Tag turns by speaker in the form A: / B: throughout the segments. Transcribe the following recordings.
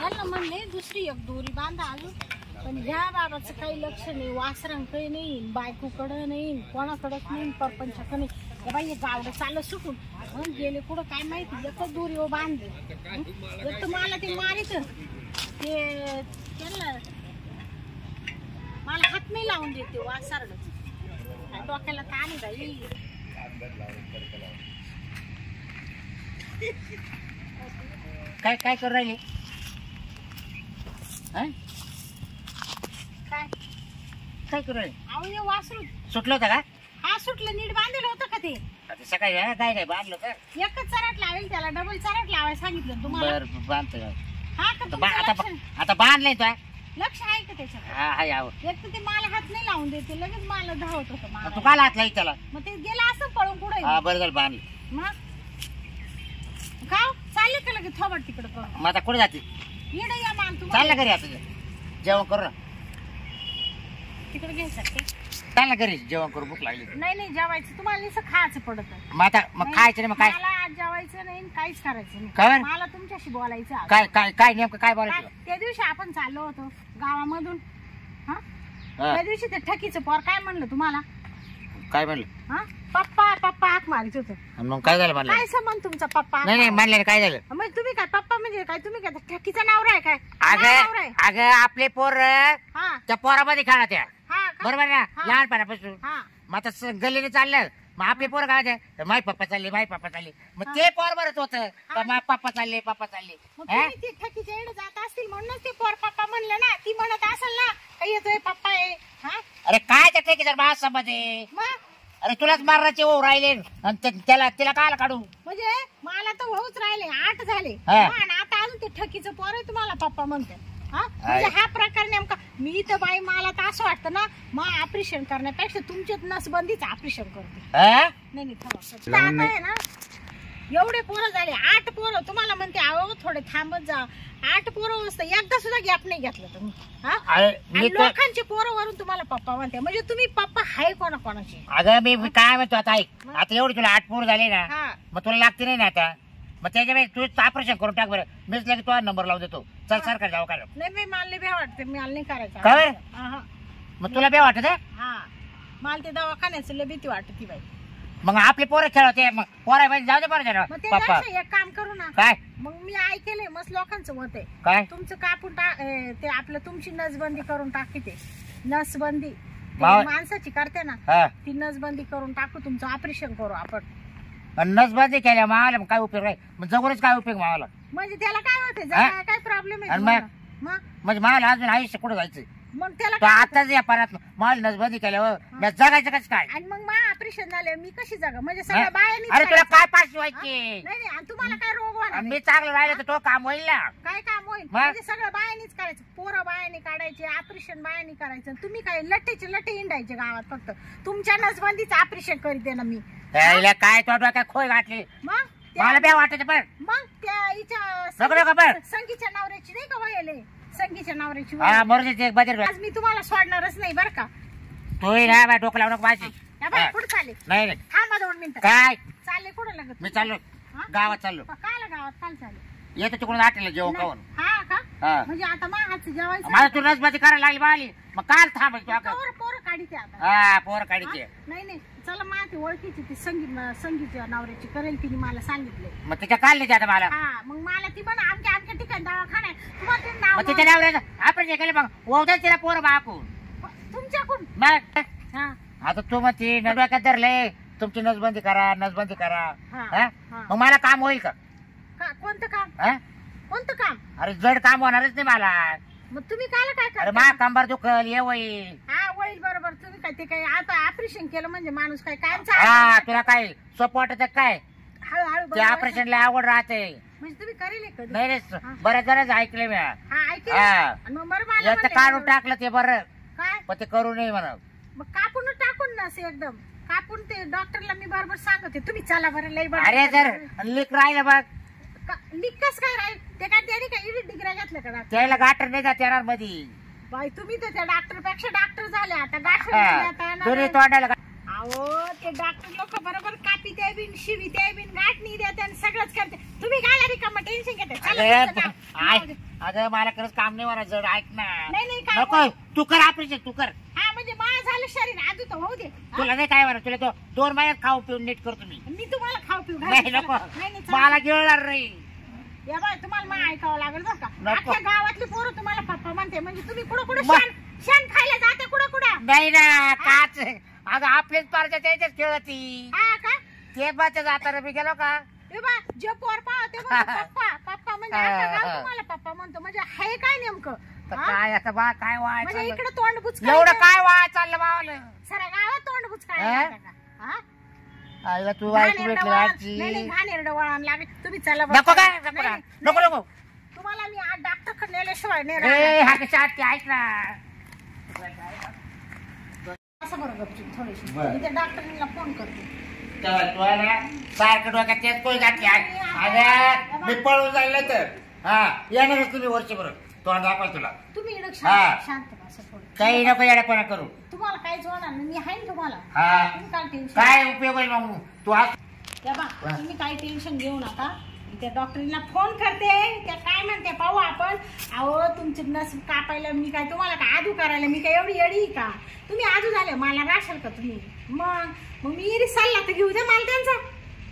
A: यांना म्हणले दुसरी एक दोरी बांधा अजून, पण ह्या बाबाचं काही लक्ष नाही, वासरांक काही नाही, बायकोकडं नाही, कोणाकडंच नाही, परपंचाकडे नाही. बाई गावडं चाललं सुटून गेले कुठं काय माहिती, एकच दोरी बांधले. एक तर मला ते मारित ते त्यांना मला हात नाही लावून देते वासरड, डोक्याला ताण बाई.
B: काय काय करू राहिले?
A: काय
B: काय करू राहिले?
A: अहो वासरू
B: सुटलं होतं का?
A: हा सुटलं, नीट बांधलेलं होतं का ते?
B: आता सकाळी काय नाही बांधलं का?
A: एकच चराट लावेल त्याला, डबल चराट लावायला सांगितलं तुम्हाला.
B: बरं बांधतो.
A: हा का तुमचं
B: आता बांधलंय तो.
A: लक्ष आहे का त्याच्यात?
B: हा हा यावं.
A: एक तर ते मला हात नाही लावून देते, लगेच मला धावत होतं मला.
B: तू काल हात लाई त्याला?
A: मग ते गेला असं पळून कुठे.
B: हा बरं झालं बांधलं.
A: मग का चालले का लगेच थोबड तिकडे पळून?
B: मग आता कुठे जाते?
A: येडे या मान
B: चाल
A: तुम्हाला
B: ना घरी, आता जेवण करू ना.
A: तिकडे घ्यायसाठी.
B: चाल ना घरी, जेवण करू, भूक लागली.
A: नाही नाही जेवायचं तुम्हाला नुसतं खायचं पडत.
B: मग आता मग खायचं नाही, मग काय?
A: मला आज जेवायचं नाही, काहीच करायचं नाही.
B: काय?
A: मला तुमच्याशी बोलायचं आहे.
B: काय काय काय नेमकं काय बोलायचं?
A: त्या दिवशी आपण चाललो होतो गावामधून, हा
B: हा.
A: त्या दिवशी ते ठकीचं पोर काय म्हणलं तुम्हाला?
B: काय म्हणलं?
A: हा पप्पा पप्पा हाक मारित होतं.
B: आणि मग काय झालं म्हणलं?
A: काय संबंध तुमचा पप्पा?
B: नाही नाही म्हणलं काय झालं?
A: मग तुम्ही काय पप्पा म्हणजे काय? तुम्ही काय ठकीचा नवरा आहे काय? नवरा
B: अगं
A: आहे.
B: अगं आपले पोर
A: हा
B: त्या पोरामध्ये खेळा त्या,
A: हा का?
B: बरोबर ना?
A: हा.
B: लहानपणापासून.
A: हा
B: मग आता गल्लीने चाललं, मग आपले पोर काय माय पप्पा चालले, माय पप्पा चालले, मग ते पोर बरंच होतं का माय पप्पा चालले, पप्पा चालले.
A: मग तुम्ही ते ठकीच्या एवढे जात असतील म्हणूनच ते पोर पप्पा म्हणलं ना. ती म्हणत असेल ना काही येतोय पप्पा आहे. हा
B: अरे काय त्या ठेकेदार महासंबंध आहे?
A: मग
B: अरे तुलाच मारण्याचे हो राहिले आणि त्याला तिला कायला काढू?
A: म्हणजे मला तर होऊच राहिले 8 झाले.
B: हा.
A: आणि आता अजून ते ठकीचं पोर आहे तुम्हाला पप्पा म्हणते. हा म्हणजे हा प्रकार नेमका. मी तर बाई मला तर असं वाटतं ना, मग ऑपरेशन करण्यापेक्षा तुमच्यात नसबंदीच ऑपरेशन करते. नाही नाही थांबा. आता आहे ना एवढे पोरं झाले 8 पोरं. तुम्हाला म्हणते अहो थोडे थांबत जा. 8 पोरं असतं, एकदा सुद्धा गॅप नाही घेतला तुम्ही. हा आणि लोकांचे पोरं वरून तुम्हाला पप्पा म्हणते, म्हणजे तुम्ही पप्पा हाय कोणाकोणाचे?
B: अगं मी काय म्हणतो आता ऐक, आता एवढी तुला 8 पोर झाले ना,
A: हा
B: मग तुला लागते नाही ना आता. मग त्याच्यामुळे तू ऑपरेशन करून टाक बरं. मीच लगेच तुझा नंबर लावून देतो. चल सरकार जाऊ का?
A: नाही बाई मला लई भ्या वाटते, मला नाही करायचं.
B: काय?
A: हा
B: मग तुला बे वाटत?
A: हा मला ते दवाखान्याचं लई भीती वाटते बाई.
B: मग आपले पोरं खेळवते, मग पोरा जाऊ दे बरं
A: मग ते
B: पप्पा.
A: एक काम करू ना.
B: काय
A: मग मी ऐकेलंय मस्त लोकांचं मत आहे.
B: काय?
A: तुमचं कापून ते आपलं तुमची नसबंदी करून टाकी. ते नसबंदी माणसाची करते ना,
B: हा
A: ती नसबंदी करून टाकू. तुमचं ऑपरेशन करू आपण.
B: नसबंदी केल्या मावाला काय उपयोग आहे? मग जगूनच काय उपयोग मावाला?
A: म्हणजे त्याला काय होते? काय प्रॉब्लेम आहे
B: आणि
A: तुम्हाला? मग
B: म्हणजे मला अजून आयुष्य कुठं जायचं?
A: मग त्याला
B: तो
A: काय
B: आताच या पारात मला नसबंदी केल्यावर मी जगायचं कसं काय?
A: आणि मग माझं ऑपरेशन झालं मी कशी जागा? म्हणजे सगळ्या बायांनी
B: अरे तुला काय पास व्हायची?
A: नाही आणि तुम्हाला काय रोग होणार?
B: मी चांगलं राहिलं तर तो काम होईल ना.
A: काय काम होईल? म्हणजे सगळं बायांनीच करायचं. पोरं बायांनी काढायचे, ऑपरेशन बायांनी करायचं. तुम्ही काय लट्टेचे लट्टे हिंडायचे गावात फक्त. तुमच्या नसबंदीचं ऑपरेशन करीते ना मी.
B: काय तो काय खोय घातली?
A: मग
B: मला बे वाटत पण
A: मग त्या हिच्या
B: सगळं खबर
A: संगीच्या नवऱ्याची नाही का वयले? संगीच्या नवऱ्याची
B: हा मरुदे एक बदल.
A: आज मी तुम्हाला सोडणारच नाही बरं का.
B: तू ना बाय डोकं लावू नको माझी.
A: कुठं चालले?
B: नाही नाही
A: थांबा 2 मिनिटं.
B: काय
A: चालले कुठं लागत?
B: मी चाललो गावात चाललो.
A: काला गावात काल चालले?
B: येतो तिकडून आठवलं जेवण खाऊन.
A: हा का?
B: हा
A: म्हणजे आता मग हातचं जेवायचं.
B: मला तू नसबंदी करायला लागली बाली, मग काल थांबायची
A: पोरं काढीते आता.
B: हा पोर काढीचे.
A: नाही नाही चला ती ओळखीची ती संगीच्या नवऱ्याची करेल तिने मला सांगितले.
B: मग तिच्या काढली आता मला.
A: हा मग मला ती म्हणा आमच्या ठिकाणी दवाखाना आहे. तुम्हाला ते
B: मग तिच्या
A: नाव
B: नवऱ्याचं ऑपरेशन केलं मग उद्या तिला पोरं बाकून
A: तुमच्याकडून.
B: मग
A: हा
B: आता तू मग ती नडव्यात धरले तुमची नसबंदी करा नसबंदी करा.
A: हा
B: मग मला काम होईल का?
A: कोणतं काम? कोणतं काम?
B: अरे जड काम होणारच नाही मला.
A: मग तुम्ही काय
B: अरे
A: करता?
B: मा कंबर दुखल ये होईल.
A: हा होईल बरोबर. तुम्ही काय ते काय आता ऑपरेशन केलं म्हणजे माणूस काय
B: हा
A: कायमचा
B: तुला काय सोपं वाटत काय?
A: हळूहळू
B: ते
A: बरोबर.
B: ऑपरेशनला आवड राहते.
A: म्हणजे तुम्ही करेल हे कधी?
B: नाही रे बऱ्याच जणांच ऐकले मी.
A: हा ऐकलं.
B: हा.
A: आणि मग बरं मला
B: याचं
A: म्हणले
B: काढून
A: बरोबर.
B: टाकलं ते बरं,
A: काय
B: पण ते करू नये म्हणा.
A: मग कापून टाकून ना असं एकदम कापून. ते डॉक्टरला मी बरोबर सांगते तुम्ही चला बरं लई
B: अरे जर लीक राहिलं बघ
A: लिक्कस काय राहील? ते काय त्याने काय इडी डिग्र्या घेतलं का डॉक्टर?
B: त्याला गाठर नाही जात येणार मध्ये.
A: बाई तुम्ही तर त्या डॉक्टर पेक्षा डॉक्टर झाले आता. गाठर
B: दोन्ही तोंडाला
A: अहो ते ते डॉक्टर लोक बरोबर कापी त्या बिन शिवी त्या बिन गाठणी देते आणि सगळंच करते. तुम्ही काय रिकामा टेन्शन घेते? चला तुमचं नाव.
B: अगं मला खरंच काम नाही मला जड ऐक ना.
A: नाही काय
B: नको तू कर ऑपरेशन तू कर.
A: हा म्हणजे माझं झालं शरीर आजू तर होऊ दे.
B: तुला नाही काय म्हणा तुला तो 2 महिन्यात खाऊ पिऊन नीट करतो
A: मी तुम्हाला खाऊ पिऊ
B: नाही नको
A: नाही
B: मला गिळणार नाही.
A: या बाय तुम्हाला मा ऐकावं लागेल बरं का.
B: नको.
A: अख्ख्या गावातली पोरं तुम्हाला पप्पा म्हणते म्हणजे तुम्ही कुठं कुठं शेण खायला जाते कुठं कुठं.
B: नाही ना काच अगं आपलेच पारच्या त्याच्याच खेळती.
A: हा का
B: ते बाच्या जाताना मी गेलो का
A: ए बा जे पोर पाहते पप्पा पप्पा म्हणजे अख्खं गाव तुम्हाला पप्पा म्हणतो म्हणजे हे काय नेमकं.
B: तर काय आता बा काय वाय
A: म्हणजे
B: चाललं?
A: इकडे तोंड बुचका
B: एवढं काय वाय चाललं बावलं.
A: सारा गावात तोंड बुचका
B: आईला तू ऐकू भेटली आजची.
A: नाही घाणेरडं वळण लागेल. तुम्ही चला
B: नको काय नको ना. नको नको
A: तुम्हाला मी आज डॉक्टर कडे नेल्याशिवाय नाही
B: ए
A: राहणार.
B: हा कशा ऐक ना.
A: असं बरं गपचूप थोडीशी मी त्या डॉक्टरला फोन करते.
B: सारखं डोक्यात तेच कोणी घातली अगं मी पळून जाईल तर हा येणारच तुम्ही वर्षभर तोंड दाखवाल तुला.
A: तुम्ही इकडं
B: हा.
A: शांत बसा थोडं.
B: काही नको येण्यापणा करू.
A: तुम्हाला काहीच होणार नाही. मी आहे ना तुम्हाला.
B: हा
A: तुम्ही काय टेन्शन
B: काय उपयोग होईल मग तू आज
A: त्या बा तुम्ही काही टेन्शन घेऊ नका. त्या डॉक्टरीला फोन करते. त्या काय म्हणते पाहू आपण. अहो तुमची नस कापायला मी काय तुम्हाला काय आजू करायला मी काय एवढी येडी का. तुम्ही आजू झाले मला राशाल का तुम्ही. मग मी सल्ला तर घेऊ द्या मला त्यांचा.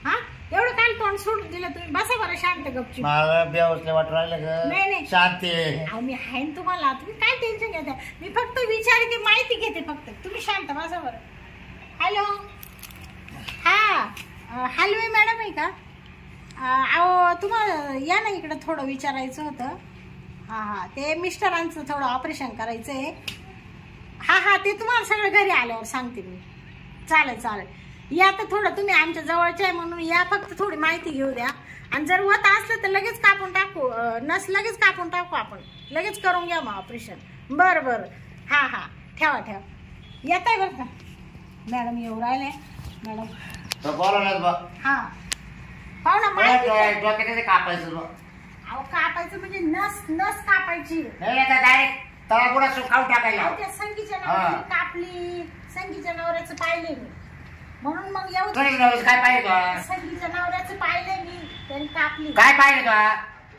A: हा एवढं काय तोंड सोडून दिलं तुम्ही. बसा बरं शांत गपची.
B: मला बेवसले वाटू राहिलं
A: नाही
B: शांती.
A: अहो मी आहे ना तुम्हाला. तुम्ही काय टेन्शन घेता. मी फक्त विचारते माहिती घेते फक्त. तुम्ही शांत बसा बरं. हॅलो हा हॅलो मॅडम आहे का. अहो तुम्हाला या ना इकडं थोडं विचारायचं होतं. हा ते मिस्टरांचं थोडं ऑपरेशन करायचं आहे. हा ते तुम्हाला सगळं घरी आल्यावर सांगते मी. चालेल या तर थोडं तुम्ही आमच्या जवळचे आहे म्हणून या फक्त थोडी माहिती घेऊ द्या. आणि जर होत असलं तर लगेच कापून टाकू. नस लगेच कापून टाकू आपण. लगेच करून घ्या मग ऑपरेशन. बरं हा ठेवा येत आहे बरं का. मॅडम येऊ राहिले मॅडम. हा पाहू ना माहिती.
B: कापायचं
A: अहो कापायचं म्हणजे नस कापायची.
B: डायरेक्ट तळापुडा खाऊन टाकायला.
A: त्या संगीच्या नवऱ्याची कापली. संगीच्या नवऱ्याचं पाहिले मी म्हणून मग येऊ.
B: काय पाहिजे
A: संगीच्या नवऱ्याचं पाहिले मी त्यांनी कापली.
B: काय पाहिजे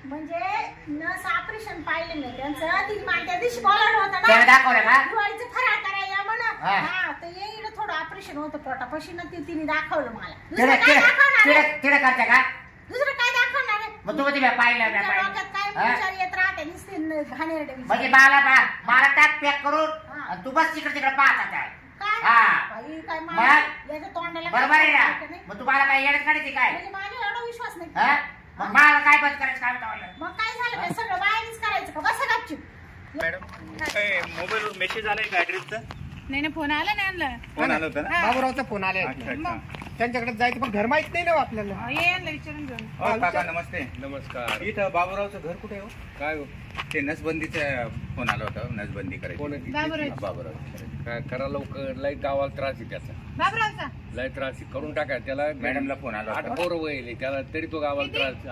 A: म्हणजे नस ऑपरेशन पाहिले मी त्यांचं. ती मला त्या दिवशी बोलावलं होतं
B: त्याला
A: ना
B: दाखवलं का
A: दिवाळीचं फराळ करायला म्हणा.
B: हा.
A: हा तर येईल थोडं ऑपरेशन होतं पोटापाशी ना. तिने दाखवलं मला.
B: तिकडे करते का
A: दुसरं काय दाखवणार आहे.
B: मग तू तिला पाहिलं
A: तुमच्या डोक्यात काय विचार येत राहते नुसते घाणेरडे विचार.
B: म्हणजे मला टाक पॅक करून आणि तू बस तिकडे पाहत आता.
A: काय
B: हा.
A: बाई, काय
B: मग?
A: याच्या तोंडाला
B: बरोबर आहे
A: काय
B: ना.
A: नाही.
B: मग तुम्हाला काय येण्यात काढायची काय
A: म्हणजे माझ्या एवढा विश्वास नाही.
B: हा? मग मला काय बंद करायचं काय होतं.
A: मग काय झालं काय सगळं बाहेरच करायचं का. बसा गपचूप.
C: मॅडम मोबाईलवर मेसेज आलाय का ऍड्रेसचा.
A: नाही फोन आला नाही आणला.
C: फोन आला होता ना.
D: बाबूरावचा फोन आला.
C: अच्छा.
D: त्यांच्याकडे जायचं पण घर माहित नाही ना हो आपल्याला.
A: ये विचारून घेऊन.
C: हो काका नमस्ते.
E: नमस्कार.
C: इथं बाबूरावचं घर कुठे हो.
E: काय हो?
C: ते नसबंदीचा फोन आला होता. नसबंदी करायची. बाबूराव
E: काय करा लवकर. लाईट गावाला त्रास आहे त्याचा.
A: बाबरावचा
E: लाईट त्रास आहे, करून टाका त्याला.
C: मॅडमला फोन आला
E: 8
C: होता.
E: पोरं वय त्याला तरी तो गावाला त्रास.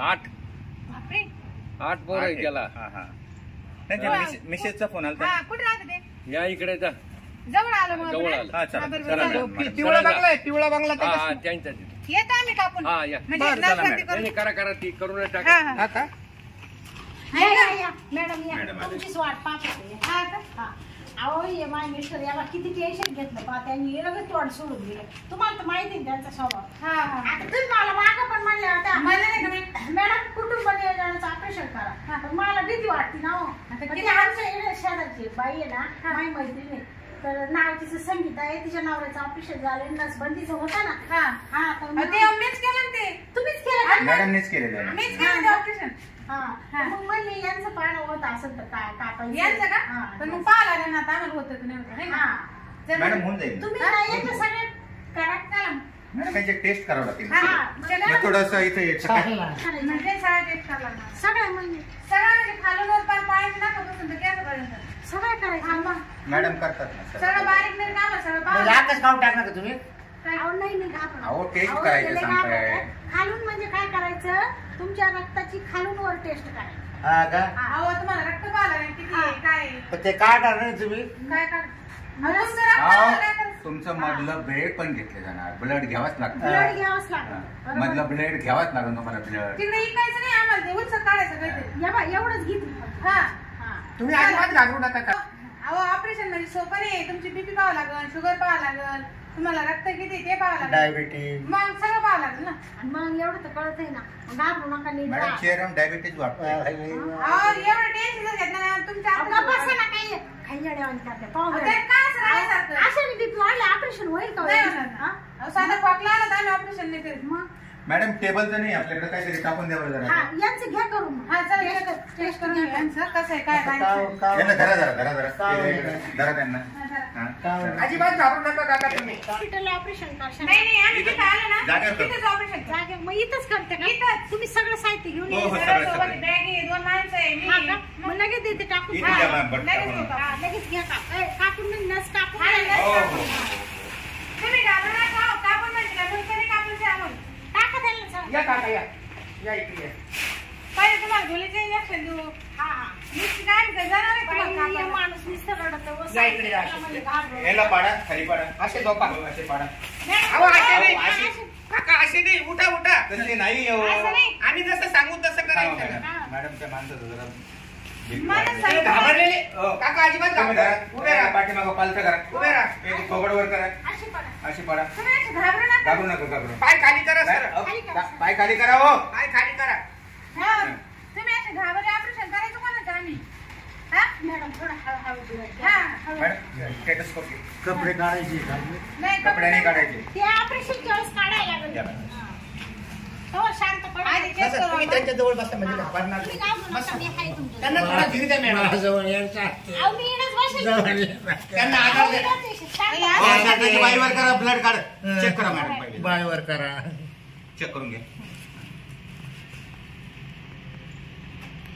E: 8 पोरं आहे त्याला.
C: नाही मिसेसचा फोन आला.
A: कुठे राहते ते.
E: या इकडे जा.
A: जवळ आलं मग.
E: जवळ आलं.
C: हा चला चला मॅडम.
D: पिवळा बंगला आहे. पिवळा बंगला
E: हा
D: त्याच्यात.
E: त्यांच्या तिथे.
A: येतो आम्ही कापून.
E: हा या.
A: म्हणजे
C: बरं, चला
A: नसबंदी
C: मॅडम.
A: करून.
E: नाही करा ती करून टाका.
D: हा का
A: या. मॅडम या
C: मॅडम आले.
A: तुमचीच वाट पाहत होते. हा का हा. अहो ये माय मिस्टर याला किती टेन्शन घेतलं पहा. त्यांनी लगेच तोंड सोडून दिलं. तुम्हाला तर माहिती आहे त्यांचा स्वभाव. आता तुम्ही मला मागं पण म्हणले होत्या मॅडम कुटुंब नियोजनाचं ऑपरेशन करा. पण मला भीती वाटते ना हो. ती आमच्या इकडे शेजारची बाई आहे ना माझी मैत्रिणी. तर नाव तिचं संगीत आहे. तिच्या नवऱ्याचं ऑपरेशन झालं. नसबंदीचं होता ना. हा तर मीच केलं ते. तुम्हीच केलं.
C: मॅडमनेच केलेलं आहे.
A: मीच केलं ऑपरेशन. मग म्हणले यांचं पाहणं होत असेल तर काय कापायचं यांचं का. पण मग पाहिला ना आता आम्हाला होतं की नाही होतं.
C: मॅडम होऊन जाईल.
A: तुम्ही याचं सगळे करा करा.
C: मॅडम त्यांची टेस्ट करावं लागेल.
A: म्हणजे
C: मग थोडंसं इथे
A: सगळं म्हणजे सगळं खालून वर पाहायचं ना बसून तर केलं पर्यंत सगळं करायचं.
C: मॅडम करतात ना सर.
A: सगळं बारीक नाही काम सगळं
B: खाऊन टाकणार का तुम्ही.
A: नाही आपण.
C: अहो टेस्ट करायचं सांगताय.
A: खालून म्हणजे काय करायचं तुमच्या रक्ताची खालून वर टेस्ट करायची.
B: हा का
A: अहो तुम्हाला रक्त पाहिलं किती काय
B: पण ते काढणार नाही तुम्ही.
A: काय काढ
C: तुमचं मधलं ब्लेड पण घेतले जाणार. ब्लड घ्यावाच लागतं.
A: ब्लड घ्यावंच लागतं.
C: हा. मधलं ब्लेड घ्यावाच लागेल तुम्हाला ब्लड.
F: तिकडे इकायचं नाही आम्हाला, ते उचल काढायचं काहीतरी.
A: या बा, एवढंच घेतलं.
F: हा
D: तुम्ही अजिबात घाबरू नका का.
F: अहो ऑपरेशन म्हणजे सोपं नाही. तुमची बीपी पाहावं लागल, शुगर पाहावं लागल, तुम्हाला रक्त किती ते पाहावं लागल,
B: डायबिटीज.
F: मग सगळं पाहावं लागल ना.
A: आणि मग एवढं तर कळत आहे ना. मग घाबरू नका, नीट
C: मॅडम
A: राहा.
C: चेहऱ्यावर डायबिटीज वाटतं.
F: अहो एवढं टेन्शन घेतलं ना तुमच्या
A: अहो, गप्प बसा ना, काही काही अडवण करते. पाहू बरं.
F: त्यात काय असं राहायसारखं?
A: अशाने बीपी वाढलं, ऑपरेशन होईल का?
F: नाही होणार ना.
A: हा?
F: अहो, साधा खोकला आला तर आम्ही ऑपरेशन नाही करीत.
A: मग
C: मॅडम टेबलचं नाही आपल्याकडे काहीतरी टाकून द्यावं
A: हा,
C: जरा.
A: यांचं घ्या करून.
F: हा चला टेस्ट करून घेऊ यांचं कसं आहे काय राहायचं.
C: यांना धरा धरा त्यांना. हा.
D: अजिबात घाबरू नका काका तुम्ही.
A: हॉस्पिटलला ऑपरेशन करशाल.
F: नाही नाही आम्ही तिथं आलो ना
C: जागेवर कर.
F: तिथेच ऑपरेशन करू.
A: जागे मग इथंच करते का?
F: इथंच.
A: तुम्ही सगळं साहित्य घेऊन
C: हो, हो.
A: या.
C: सगळं,
F: सोबत
C: सगळं.
F: बॅग आहे, 2 माणसं आहे, मी
A: हा
F: आहे.
A: का? मग लगेच देते टाकून.
C: इथे द्या मॅम, बट
F: लगेच
C: टाकून.
F: होतं.
A: हा, लगेच घ्या का? कापून नाही, नस कापून
F: हा,
A: नाही.
F: नस
C: हो,
F: कापून.
C: हो.
F: तुम्ही घाबरू नका. हो, कापून म्हणजे काय मुलगाने कापून द्या आम्हाला.
A: टाका त्यांना सगळं.
D: या काका या. या इकडे या.
F: पहिले तुम्हाला गोळीचं इंजेक्शन देऊ.
A: हा, हा.
F: नुसती काय म्हणते, जाणार आहे तुम्हाला
A: बाई,
F: कापायला.
A: माणूस नुसतं रडतं. व
D: या इकडे या.
A: मला घाबरवलं.
C: याला पाडा, खाली पाडा.
D: असे झोपा.
C: हो, असे पाडा.
D: अहो असे नाही.
C: अशी-
D: काका असे नाही. उठा उठा.
C: तसे नाही हो.
F: असं नाही.
D: आम्ही जसं सांगू तसं
C: हा,
D: करायचं.
C: मॅडम. मॅडमच्या माणसाचं जरा बीपी
F: मला
C: वाढलंय.
F: सांग.
D: ते घाबरलेले.
C: हो.
D: काका अजिबात
C: तुम्ही
D: घाबरू
C: धरा.
D: नका. उभे राहा.
C: पाठीमागं पालथं करा.
D: उभे राहा.
C: एक थोबड वर करा.
A: अशी पडा.
C: अशी पाडा.
F: तुम्ही अशी घाबरू नका.
C: घाबरू नका घाबरू.
D: पाय खाली करा सर.
A: खाली करा.
C: पाय खाली करा हो.
D: पाय खाली करा.
F: हा. तुम्ही असे घाबरले ऑपरेशन करायचं कोणाचं आम्ही? हा?
A: मॅडम थोडं हळू बोला.
F: हा.
C: मॅडम स्टेटस्कोप घे.
B: कपडे काढायचे.
F: नाही
C: कपड्याने काढायचे.
A: ते ऑपरेशनच्या वेळेस काढायला लागेल.
C: या मॅडम.
A: हो, शांत पडा.
F: आधी check
D: बसा,
F: करू
D: तुम्ही
F: आपण.
D: त्यांच्या जवळ बसा म्हणजे घाबरणार
A: तुम्ही
D: नाही.
A: घाबरू नका, मी आहे तुमच्या
D: त्यांना
A: जवळ.
D: थोडा धीर द्या मॅडम.
B: माझ्याजवळ यायचं.
A: अहो, मी इकडंच बसेल.
B: जवळ ये.
D: त्यांना आधार द्या.
A: शांत
F: या.
C: हो, त्याची बाईवर करा. ब्लड काढ. चेक करा मॅडम पहिले.
B: बायवर करा.
C: चेक करून घ्या.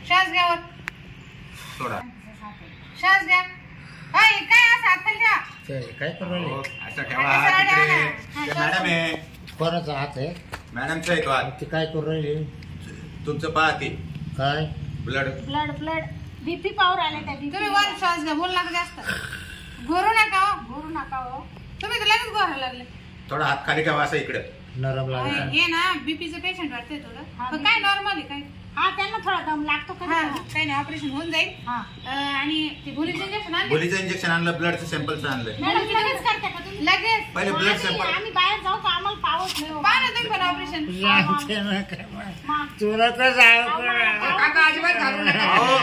F: श्वास घ्या वर.
C: सोडा.
F: श्वास घ्या. हा, हे काय असं हात खाली ठेवा.
B: ते काय करू
C: हो,
B: राहिले?
C: असं ठेवा
F: आता
C: हात
F: सरळ
C: इकडे.
F: ठेवा.
C: ते मॅडम आहे.
B: कोणाचा हात आहे?
C: मॅडमचा आहे तो हात.
B: ते काय करू राहिले?
C: तुमचं पाहते
B: काय?
C: ब्लड.
A: ब्लड बीपी पावर आले त्या बीपी.
F: तुम्ही वर श्वास घ्या. बोल नका जास्त. घोरू नका हो.
A: भरू नका हो.
F: तुम्ही तर लगेच घोरायला लागले.
C: थोडा हात खाली ठेवा असं इकडे.
B: नरम लागला.
F: हे ना बीपीचं पेशंट वाटतंय थोडं.
A: हा,
F: पण काय नॉर्मल आहे काय.
A: हा, त्यांना थोडा दम लागतो का?
F: हा, काही नाही ऑपरेशन होऊन जाईल.
A: हा.
F: आणि ते गोळीचं इंजेक्शन आणले.
C: गोलीचं इंजेक्शन आणलं. ब्लडचं सॅम्पलचं आणलं.
A: मॅडम लगेच करते का तुम्ही?
F: लगेच.
C: पहिले ब्लड सॅम्पल.
A: आम्ही बाहेर जाऊ का? आम्हाला पावत नाही हो.
F: पहा ना तुम्ही पण ऑपरेशन.
B: सांगते ना काय मग.
A: मग.
B: तुला तर जाऊ
D: काका अजिबात घाबरू नका.
C: अहो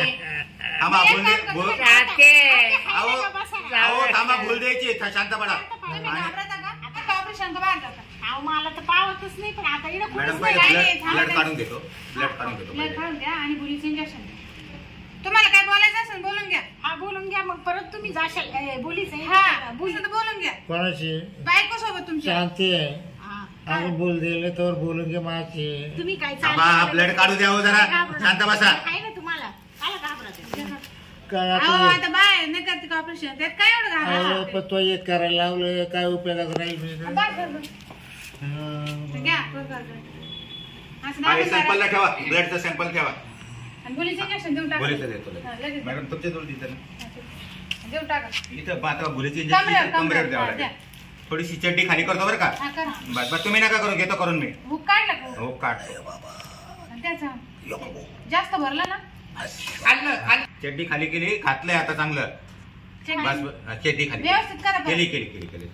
C: थांबा.
F: एक
C: भूल
F: काम
C: दे-
F: करा,
C: भूल-
F: तुम्ही आता
C: अहो
A: बसा.
C: अहो, थांबा. भूल द्यायची. शांत पडा.
F: तुम्ही घाबरता का? आता ऑपरेशन का बाहेर जाता?
A: अहो, मला तर पावतच नाही, पण आता इकडं
C: मॅडम
A: कुठंच
C: पहिले
A: नाही.
F: नाही,
C: ब्लड
F: थांबा.
C: काढून घेतो. ब्लड काढून घेतो
F: ब्लड
C: पहिले.
F: काढून द्या आणि गोळीचं इंजेक्शन द्या. तुम्हाला काय बोलायचं असेल बोलून घ्या.
A: हा, बोलून घ्या. मग परत तुम्ही जाशाल. बोलीचं
F: हा बोलून घ्या.
B: कोणाची?
F: बायको सोबत तुमच्या.
B: शांती आहे.
A: हा.
B: आम्ही बोल दिले तर बोलून घे माझी.
A: तुम्ही काय
C: थांबा. ब्लड काढू द्या हो जरा. शांत बसा.
A: आहे ना तुम्हाला. आला घाबरत.
B: काय
F: अहो
B: आता
F: आता बाय नाही करते का ऑपरेशन. त्यात काय एवढं
B: अहो,
F: घाबरायचं?
B: पण तो एक करायला लावलं काय उपयोगाचं राहील मी.
F: घ्या असं
C: हा, हे
F: दाबून
C: सॅम्पलला
F: करा.
C: ठेवा. ब्लडचं सॅम्पल ठेवा.
F: आणि गोळीचं इंजेक्शन देऊन टाका.
C: गोलीचं देतो
F: हा,
C: लगेच.
F: लगेच
C: मॅडम तुमच्या जवळ देतं ना.
F: देऊन टाका.
C: इथं आता गोलीची
F: कमरेवर,
C: इंजेक्शन कमरेवर
F: कमरेवर.
C: द्यावं
F: हा,
C: लागेल. थोडीशी चड्डी खाली करतो बरं का.
F: हा करा.
C: बस बस तुम्ही नका करू. घेतो करून मी.
F: हुक काढला का?
C: हो काढतो.
F: आणि त्याचा जास्त भरला ना.
D: खाल्लं.
C: चड्डी खाली केली. घातलंय आता चांगलं.
F: चेक
C: बस बस. चड्डी खाली
F: व्यवस्थित करा बरं.
C: केली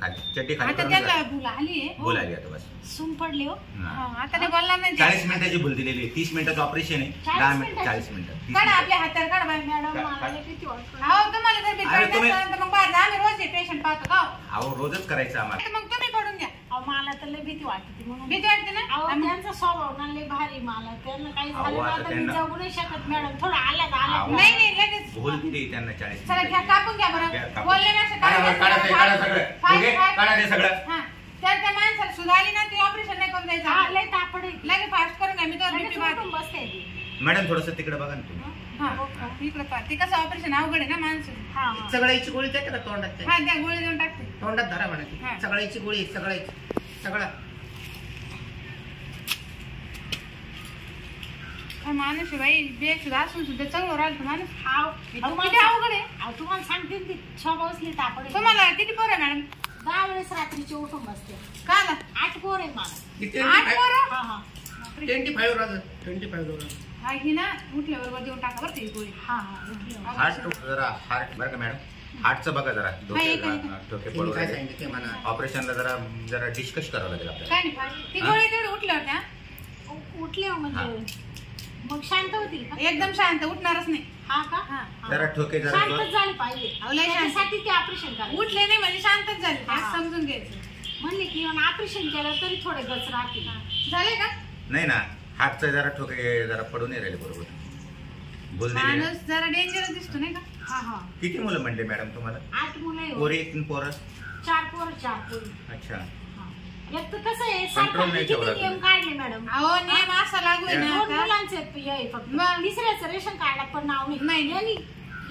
C: खाली. चड्डी खाली
F: आता
C: करून
F: त्याला
C: जा.
F: भूल आली आहे.
C: बोल आली आता बस.
A: सूम पडली हो.
C: हा.
F: हा, आता ते बोलणार नाही.
C: 40 मिनिटाची भूल दिलेली आहे. 30 मिनिटाचं ऑपरेशन आहे. 10 मिनिट 40 मिनिटं. 30
F: काढा
C: मिनिटं.
F: आपल्या हातावर काढा बाई.
A: मॅडम मला लई भीती वाटते.
F: हो तुम्हाला जर भीती
C: अरे
F: वाटत
C: तुम्ही-
F: असेल तर मग बाहेर जा. आम्ही रोज पेशंट पाहतो का.
C: अहो रोजच करायचं आम्हाला.
F: तर मग तुम्ही पडून घ्या.
A: अहो, मला तर लई भीती वाटते म्हणून.
F: भीती वाटते ना.
A: अहो,
F: आम्ही-
A: त्यांचा स्वभाव ना लई भारी. मला त्यांना काही
C: अहो,
A: झालं ना
C: आता
A: तर मी
C: त्यांना-
A: जगू नाही शकत मॅडम. थोडं आल्यात
C: अहो.
F: नाही नाही लगेच.
C: भूल दिली त्यांना 40
F: चला घ्या
C: मिनिटाची.
F: कापून घ्या
C: घ्या,
F: बरं.
C: कापून.
F: बोलण्यापेक्षा
C: काढा बरं, काढा ते, काढा सगळं.
F: Fast,
C: okay?
F: फास्ट.
C: काढा ते सगळं.
F: हा. तर त्या माणसाला सुद्धा आली ना ती ऑपरेशन नाही करून
A: हा,
F: द्यायचं.
A: लई तापड आहे.
F: लगेच फास्ट करून घ्या. मी तर
A: लगेच
F: BP
A: उठून
F: वाढते.
A: बसते ती.
C: मॅडम थोडस तिकडे बघा ना तुम्ही.
F: हा इकडे पहा. ते कसं ऑपरेशन अवघड आहे ना माणसं.
A: हा, हा.
D: सगळ्याची गोळी द्या का तोंडात?
F: हा द्या गोळी देऊन टाकते.
D: तोंडात धरा म्हणा
F: हा.
D: ती. सगळ्याची गोळी सगळ्याची. सगळं
F: माणूस आहे बाई बेशुद्ध असून सुद्धा चांगलं राहिलं माणूस. किती अवघड आहे.
A: तुम्हाला सांगते ती बसली तापडे.
F: तुम्हाला किती पोरं आहे मॅडम?
A: 10 वेळेस रात्रीची उठून बसते.
F: का आला?
A: 8 पोर आहे मला.
F: 8 पोरं?
A: हा.
D: 25 राहतं 25 राहतं.
F: हा ही ना उठल्याबरोबर देऊन टाका बरं ती पोळी.
A: हा.
C: हार्ट जरा हार्ट बरं का मॅडम, हार्टचं बघा जरा डोके पडू
D: काय
C: राहिले.
D: सांगितलं मला?
C: ऑपरेशनला जरा डिस्कस करावं लागेल आपल्याला.
F: काय नाही ती गोळी तेवढी उठल्यावर त्या
A: उठले म्हणजे मग शांत होती का?
F: एकदम शांत उठणारच नाही.
A: हा का?
F: हा.
C: जरा ठोके जरा
A: शांतच झाली पाहिजे.
F: अहो, लय शांत.
A: त्याच्यासाठी ते ऑपरेशन करायचं.
F: उठले नाही म्हणजे शांतच झाले.
A: हा.
F: असं समजून घ्यायचं.
A: म्हणले की ऑपरेशन केलं तरी थोडे गच राहतील.
F: झाले का?
C: नाही ना, हातचं जरा ठोके जरा पडून नाही राहिले बरोबर. बोल दिली ना.
F: माणूस जरा डेंजरस दिसतो नाही का?
A: हा.
C: किती मुलं म्हणते मॅडम तुम्हाला?
A: 8 मुलं आहे.
C: पोरी 3 पोरं?
A: 4 पोर 4 पोरी.
C: अच्छा.
A: हा. एक तर कसं आहे
C: Control
A: सरकारने
C: नाही
A: किती
C: ठेवला
A: नियम
C: तुम्ही.
A: काढले मॅडम.
F: अहो नियम असा लागू आहे
A: 2
F: ना आता.
A: मुलांचे आहे फक्त.
F: मग?
A: तिसऱ्याचं रेशन कार्डात पण नाव
F: नाही.
A: नाही. यांनी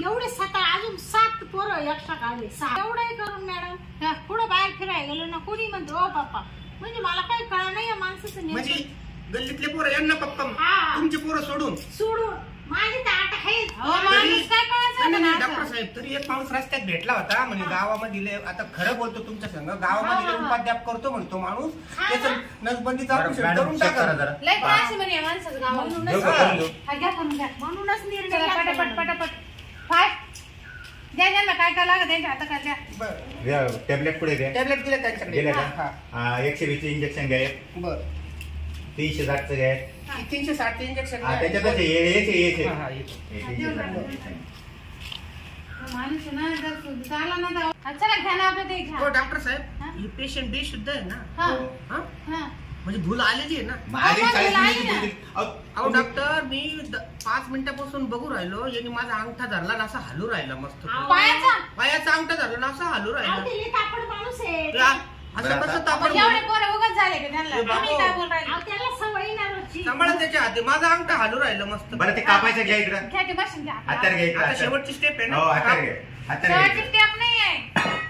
A: एवढे 7 अजून 7 पोरं एक्स्ट्रा काढले. 6 एवढंही करून मॅडम
F: हा.
A: पुढे बाहेर फिरायला गेलो ना कोणी म्हणतो ओ पप्पा, म्हणजे मला काही कळलं नाही या माणसाचं
D: म्हणजे
A: नेमकं.
D: गल्लीतले पोरं यांना पप्पा
A: हा.
D: तुमचे पोरं सोडून.
A: सोडून माझी तर 8 आहेत.
F: अहो माणूस काय कळायचं
D: नाही,
F: ना
D: डॉक्टर
F: असं?
D: साहेब तरी एक माणूस रस्त्यात भेटला होता म्हणजे गावामध्ये आता खरं बोलतो तुमच्या संग गावामध्ये उपाध्याप करतो म्हणतो माणूस त्याचं नसबंदीचा ऑपरेशन
C: मॅडम
D: करून
C: check करा
D: टाका.
C: जरा.
F: लय त्रास आहे म्हणे या माणसाचं गावाला.
C: देऊ का करून देऊ?
F: हा, घ्या करून घ्या.
A: म्हणूनच निर्णय
F: चला
A: घेतला
F: पटापट
A: मॅडम.
F: पटापट फास्ट द्या ज्यांना काय काय लागत त्यांच्या हाताखाली द्या.
D: बरं
C: टॅबलेट पुढे द्या.
D: टॅबलेट दिले त्यांच्याकडे.
C: दिले
D: हा.
C: का? 120 इंजेक्शन घ्या.
D: बरं
C: 360 घ्या.
D: 360 इंजेक्शन.
C: त्याच्यातच
D: हा, हा,
F: माणूस आहे ना जर सुद्धा आला ना तर हा, चला घ्या ना आपलं ते
D: हो
F: घ्या.
D: डॉक्टर
F: हा?
D: साहेब ही पेशंट बेशुद्ध आहे ना?
F: हा.
D: हा?
F: हा.
D: म्हणजे भूल आलेली आहे ना?
C: माझी
F: अहो,
C: 40
F: मला
C: मिनिटं
F: आहे ना.
C: बोलली.
D: अहो डॉक्टर मी 5 मिनिटापासून बघू राहिलो यांनी माझा अंगठा धरला ना असा हलू राहिला मस्त
F: पायाचा
D: पायाचा अंगठा धरला ना असा हलू
A: अहो,
D: राहिला
A: ते लई तापड माणूस आहे.
D: असं
C: बरं,
D: कसं
C: आता-
D: तापड
F: एवढे पोरं उगाच झाले का त्यांना?
D: ए, बाबा.
F: आम्ही काय बोल राहिले?
A: अहो, त्याला सवय ना रोजची.
D: सांभाळा त्याच्या हाती माझा अंगठा हलू राहिला मस्त
C: बरं ते कापायचं घ्या इकडं.
F: घ्या ते बसून घ्या.
C: हातार घ्या इकडं.
D: आता
C: हातार.
D: शेवटची स्टेप आहे ना?
C: हो हातार घ्या. हातार घ्या
F: शेवटची
C: इकडं.
F: स्टेप नाही आहे.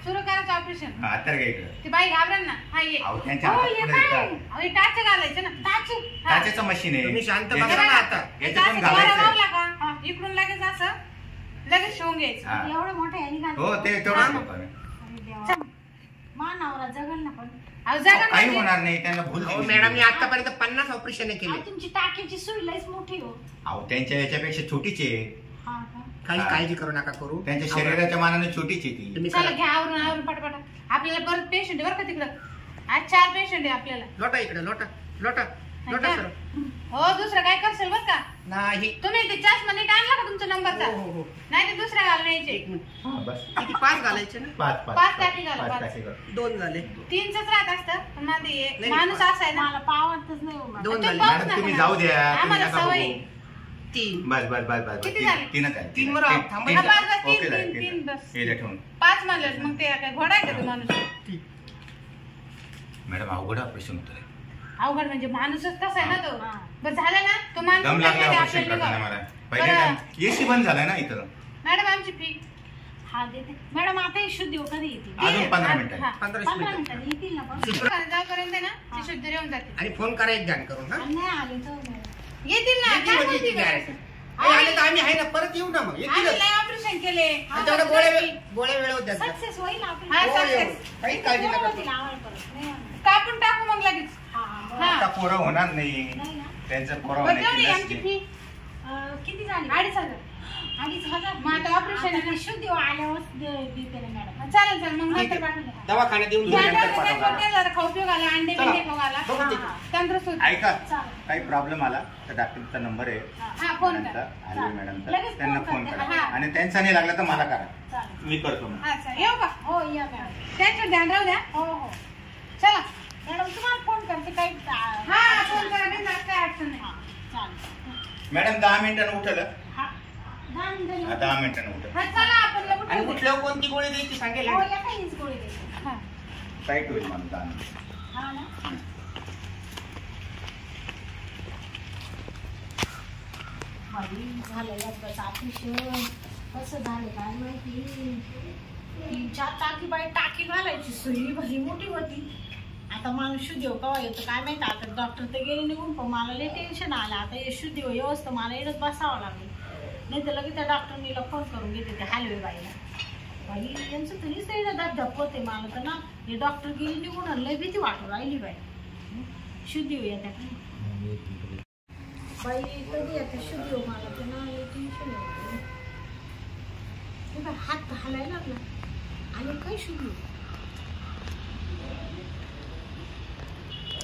F: सुरू करायचं ऑपरेशन.
C: हा, हातार घ्या इकडं.
F: ती बाई घाबरेल ना. हा ये.
C: अहो त्यांच्या
A: हो,
C: हातात
A: ये
C: पुढे
A: काय?
C: येतात.
F: अहो, हे टाच घालायचं ना. टाच. हा.
C: काचेचं मशीन आहे.
D: तुम्ही शांत
C: याच्यात-
D: बघा ना आता.
C: याच्यात पण
F: असं दोरा
C: घालायचं
F: मारला
C: आहे.
F: का? इकडून लगेच असं लगेच शिवून घ्यायचं.
C: हा.
A: एवढं मोठं यांनी घातलं.
C: हो ते
A: हा.
C: तेवढंच होतं.
A: अरे देवा. मा नवरा जगल ना पण.
F: अहो, जगा
C: काही
F: म्हणजे-
C: होणार नाही त्यांना भूल
D: हो
C: दिली.
D: मॅडम मी आतापर्यंत 50 ऑपरेशन
A: अहो,
D: केले
A: तुमची टाकीची सुई लईच मोठी हो.
C: अहो त्यांच्या याच्यापेक्षा छोटीची आहे.
A: हा का?
D: काही
C: हा.
D: काळजी करू नका करू
C: त्यांच्या शरीराच्या मानाने छोटीची आहे ती.
D: तुम्ही
F: चला
D: करा.
F: घ्या आवरून आवरून पटपट. आपल्याला परत पेशंट बरं का तिकडं. आज 4 पेशंट आहे आपल्याला.
D: लोटा इकडे लोटा लोटा लोटा सर
F: हो दुसरं काय करशील बरं का?
D: नाही
F: तुम्ही ते चष्मा नीट आणला का तुमचा नंबरचा?
D: हो, हो, हो.
F: नाही ते दुसऱ्या घालून यायचे.
D: एक मिनिट
C: हा, बस
D: किती 5 घालायचे ना?
F: 5 टाकी घाला, 5.
C: टाकी घाला.
D: 2 झाले
F: 3च राहत असतं पण माझं हे
D: नाही,
F: माणूस असा आहे ना.
A: मला पावतच नाही हो मला.
D: 2
F: तुम्ही
D: झाले
F: पाहू
C: मॅडम
F: नका
C: तुम्ही
F: ना.
C: जाऊ द्या. तुम्ही
F: आम्हाला
C: नका
F: सवय.
C: बघू.
D: 3
C: बस बस बस बस
F: किती
C: तीन-
F: झाले?
C: तीनच आहे.
D: तीन बरं, थांबा.
C: तीन
F: हा, बस, बस,
C: ओके
F: तीन,
C: झाले,
F: तीन,
C: तीन
F: तीन,
C: झाले.
F: बस.
C: हे द्या ठेवून.
F: 5 म्हणलं मग ते काय घोडा आहे का तो माणूस?
C: मॅडम अवघड ऑपरेशन होतं रे.
F: अवघड म्हणजे माणूसच कसा आहे ना तो.
A: हा.
F: बस झालं ना तो माणूस
C: दम
F: काय
C: लागला
F: माहिती
C: ऑपरेशन
F: आपल्याला
C: करताना
F: निघाला.
C: मला. पहिले
F: बरं.
C: एसी बंद झालाय ना इथं.
F: मॅडम आमची फी
A: हा देते. मॅडम आता ही शुद्धी हो, कधी येते?
C: अजून 15 मिनिटं.
F: हा.
D: 15
A: 15
D: मिनिटं
A: मिनिटांनी येतील ना पण.
F: जाऊपर्यंत ना ती शुद्ध येऊन जाते.
D: आणि फोन करा एक ध्यान करून हा
A: आणि नाही आले तर मॅडम.
F: येतील ना
D: येतील
F: काय
D: म्हणजे
F: बोलती
D: येतील
F: बरं?
D: direct. नाही आले तर आम्ही आहे ना परत येऊ ना मग
F: आम्ही
D: येतीलच
F: लय ऑपरेशन केले.
D: आणि तेवढ्या गोळ्या वेळेवर द्या
A: सक्सेस होईल आपली.
F: हा,
D: हो,
F: success.
D: एवढं. काही काळजी
A: पोरं
D: नका
A: होतील आम्हाला परत. नाही होणार.
F: कापून टाकू मग लगेच.
A: हा, बरं.
F: हा.
C: आता पोरं होणार नाही.
A: नाही ना.
C: त्यांचं पोरं
F: बरं, तेवढी
C: होण्याची
F: आमची
C: लस
F: फी
A: किती झाली?
F: 2,500.
A: 2,500.
F: मग आता ऑपरेशन आहे ना.
A: शुद्धी हो आल्यावर देते ना मॅडम.
F: चालेल चालेल मग
D: ठीक
F: नंतर
D: आहे.
F: पाठवून द्या.
D: दवाखान्यात येऊन
F: ध्यान
D: नंतर
F: राखू,
D: पाठवा.
F: काय जरा खाऊ पिऊ घाला, अंडे
D: चला.
F: बिंडे खाऊ घाला.
D: बघू ते.
A: हा.
F: तंदुरुस्त होते.
C: ऐका
A: चालेल.
C: काही प्रॉब्लेम आला तर डॉक्टरचा नंबर आहे
F: हा, फोन
C: मॅडमचा,
F: करा.
C: हॅलो मॅडमचा.
A: लगेच
C: त्यांना
A: फोन
C: फोन
A: करते.
C: करा
F: हा.
C: आणि त्यांचा नाही लागला तर मला करा.
A: चालेल.
C: मी करतो मग.
F: हा सर येऊ का?
A: हो या मॅडम.
F: त्याच्यावर ध्यान राहू द्या.
A: हो हो
F: चला.
A: मॅडम तुम्हाला फोन करते काही.
F: हा फोन करा बिनधास्त, काय अडचण नाही.
A: हा, चालेल.
C: मॅडम 10 मिनिटांनी उठलं.
A: हा 10 मिनिटांनी.
C: 10 मिनिटांनी उठलं.
F: हा चला आपण लगेच
D: आणि
F: उठू.
D: कुठल्यावर कोणती गोळी द्यायची सांगेल
A: हो या काहीच गोळी देते.
F: हा.
C: टाईट होईल मला 10 मिनिट.
A: हा ना. बाई, झालं एकदाचं ऑपरेशन. कसं झालं काय माहिती. 3-4 टाकी बाई टाकी घालायची सुई भली मोठी होती आणि आता माणूस शुद्धीव केव्हा येतो काय माहिती. आता डॉक्टर तर गेले निघून पण मला लई टेन्शन आलं. आता हे शुद्धीव येऊस तर मला येणंच बसावं लागलं. नाही तर लगेच त्या डॉक्टरनीला फोन करून घेते ते हलवे बाईला. बाई यांचं तरीच येणं धपधप होते मला तर ना. हे डॉक्टर गेले निघून लई भीती वाटू राहिली बाई. शुद्धीव येत्या का बाई कधी येते शुद्धीव मला तर ना लई टेन्शन येतं. हे बाई हात हलायला लागला आणि काय शुद्धीव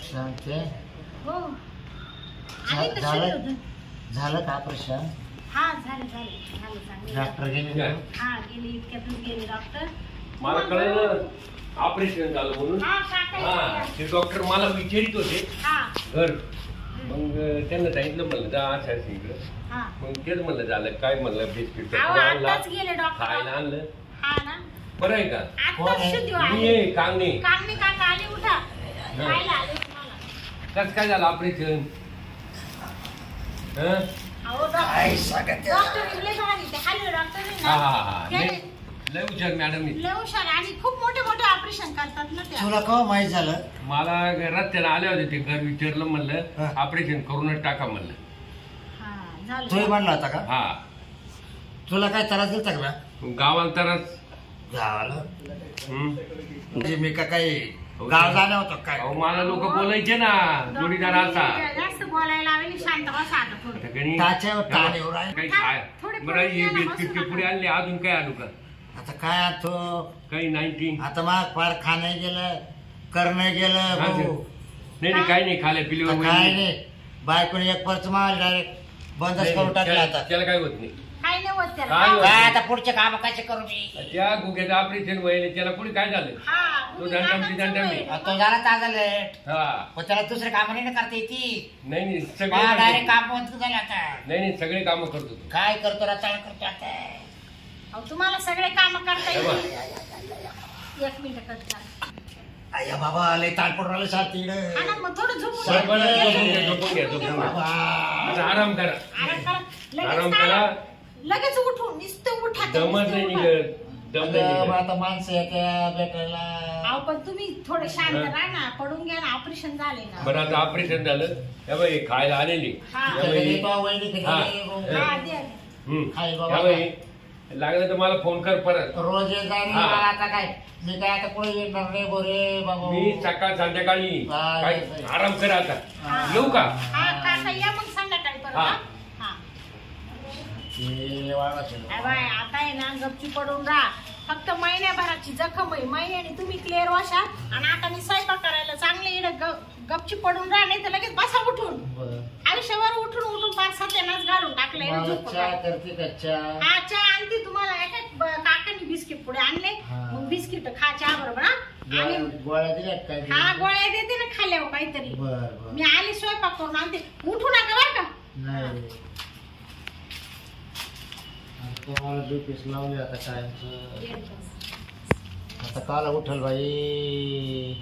B: शांते
A: हो आणि तर
B: झालं
A: शुद्धीव
B: झालं का ऑपरेशन?
A: हा झालं चांगलं.
B: डॉक्टर गेले
A: हा गेले इतक्यातच गेले डॉक्टर.
E: मला कळलं ऑपरेशन झालं म्हणून.
A: हा काका
E: हा
A: येते.
E: ते डॉक्टर मला विचारित होते
A: हा
E: घर. मग त्यांना सांगितलं म्हणलं जा असं असं इकडं.
A: हा
E: मग तेच म्हणलं झालं काय म्हणलं बिस्किट
A: अहो, आत्ताच गेले डॉक्टर.
E: खायला आणलं.
A: हा ना
E: बरं आहे का?
A: आत्ताच शुद्धीव
E: मी
A: आले.
E: आहे कांगणे.
A: कामणी काका आले उठा खायला आले तुम्हाला.
E: कसं काय झालं ऑपरेशन?
A: अहो डॉक्टर इकडे झाली ते हलवे डॉक्टर आहे
E: हा हा हा
A: ना
E: लय
A: ते
E: लय हुशार मॅडम.
A: लय हुशार आणि खूप मोठे मोठे ऑपरेशन करतात ना त्या.
B: तुला केव्हा माहित झालं?
E: मला रस्त्याला आले होते ते घर विचारलं
B: हा.
E: म्हणलं ऑपरेशन करूनच टाका म्हणलं.
A: हा
B: तोही
A: झालं.
B: म्हणला होता का?
E: हा
B: तुला काय त्रास दिलता का?
E: गावाला तरच.
B: गावाला
E: हम्म.
B: म्हणजे मी का काही गाव जाणं होतं काय?
E: अहो मला लोक बोलायचे ना जोडीदार असा.
A: जास्त बोलायला लावली शांत बसा आता थोडं.
E: आता कणी-
B: टाच्यावर ताण येऊ राहिले.
E: काही खाय
A: थोडे
E: बरं हे
A: थोडे
E: बिस्किटचे पुढे आणले अजून काय आणू का?
B: आता काय तो
E: काही 90.
B: आता मग फार खाणं गेलं करणं गेलं भाऊ.
E: नाही काही नाही खाल्या पिल्यावर
B: आता काय नाही बायकोने एक पर्च मारली डायरेक्ट बंदच करून टाकला आता.
E: त्याला काय होत नाही.
A: काय नाही होत त्याला.
E: काय होत
B: काय
E: नाही.
B: आता पुढचे काम कसे करू मी?
E: त्या गुग्याचं ऑपरेशन व्हायला त्याला पुढे काय झालं?
A: हा
E: तो दंडमची दंडमी.
B: तो झाला ताजा लेट
E: हा
B: पण त्याला दुसरे काम नाही ना करता येते.
E: नाही नाही सगळे
B: डायरेक्ट
E: करतो.
B: काम बंद झाले आता.
E: नाही सगळे कामं करतो तो.
B: काय करतो रताळ करतो आता.
A: अहो, तुम्हाला सगळे काम करता
E: हे बघ.
A: येईल. एक मिनिट करता.
B: अय्या बाबा लय ताण पडून राहिले साथी
A: हा ना मग थोडं झोपून
B: सर,
A: घ्या.
B: बरं,
E: झोपून घ्या झोपून घ्या.
B: बाबा
E: आता आराम करा.
A: आराम करा.
E: आराम
A: लगेच
E: करा.
A: लगेच उठून नुसतं उठा.
E: दमत नाही
A: नुसतं उठा.
E: निघत. दम नाही
B: अगं,
E: निघत.
B: आता माणसं येत्या भेटायला.
A: अहो पण तुम्ही थोडे शांत
E: हा.
A: राहा ना. पडून घ्या ना. ऑपरेशन झाले ना.
E: बरं आता ऑपरेशन झालं हे बाई खायला आलेली
A: हा.
E: हे बाई,
B: कधी तो वहिनी कधी
E: हा.
B: रोज-
A: हा, द्या.
E: हम्म.
B: हाय बाबा.
E: हे बाई, लागलं तर मला फोन कर परत.
B: रोज येत जाईल
E: हा.
B: मला आता काय मी काय आता पुढे येणार नाही बोरे बाबा.
E: मी सकाळ संध्याकाळी
B: हा,
E: काय
B: येस, येस.
E: आराम कर आता.
A: हा.
E: येऊ का?
A: हा काका या मग संध्याकाळी परत.
E: हा.
A: हा? हा.
B: हे वाळवायचं.
A: अरे बाय आता आहे ना गपची पडून राहा. फक्त महिन्याभराची जखम आहे. महिन्याने तुम्ही क्लिअर वाशा आणि आता मी स्वयंपाक करायला चांगले इकडे गपची पडून राहा. नाही तर लगेच बसा उठून.
B: बरं.
A: आयुष्यावर उठून उठून पाच सत्यानाच घालून टाकलंय.
B: मला
A: झोप
B: चहा
A: करा.
B: करते का चहा?
A: हा चहा आणते तुम्हाला. काकांनी बिस्किट पुढे आणले.
B: हा.
A: मग बिस्किट खा चहा बरोबर. हा आणि
B: गोळ्या दिल्या का काय?
A: हा गोळ्या देते ना खाल्ल्यावर काहीतरी.
B: बर बर.
A: मी आले स्वयंपाक करून आणते. उठू नका बरं का.
B: नाही तुम्हाला झोपेस लावले आता कायमचं. आता काला उठल बाई.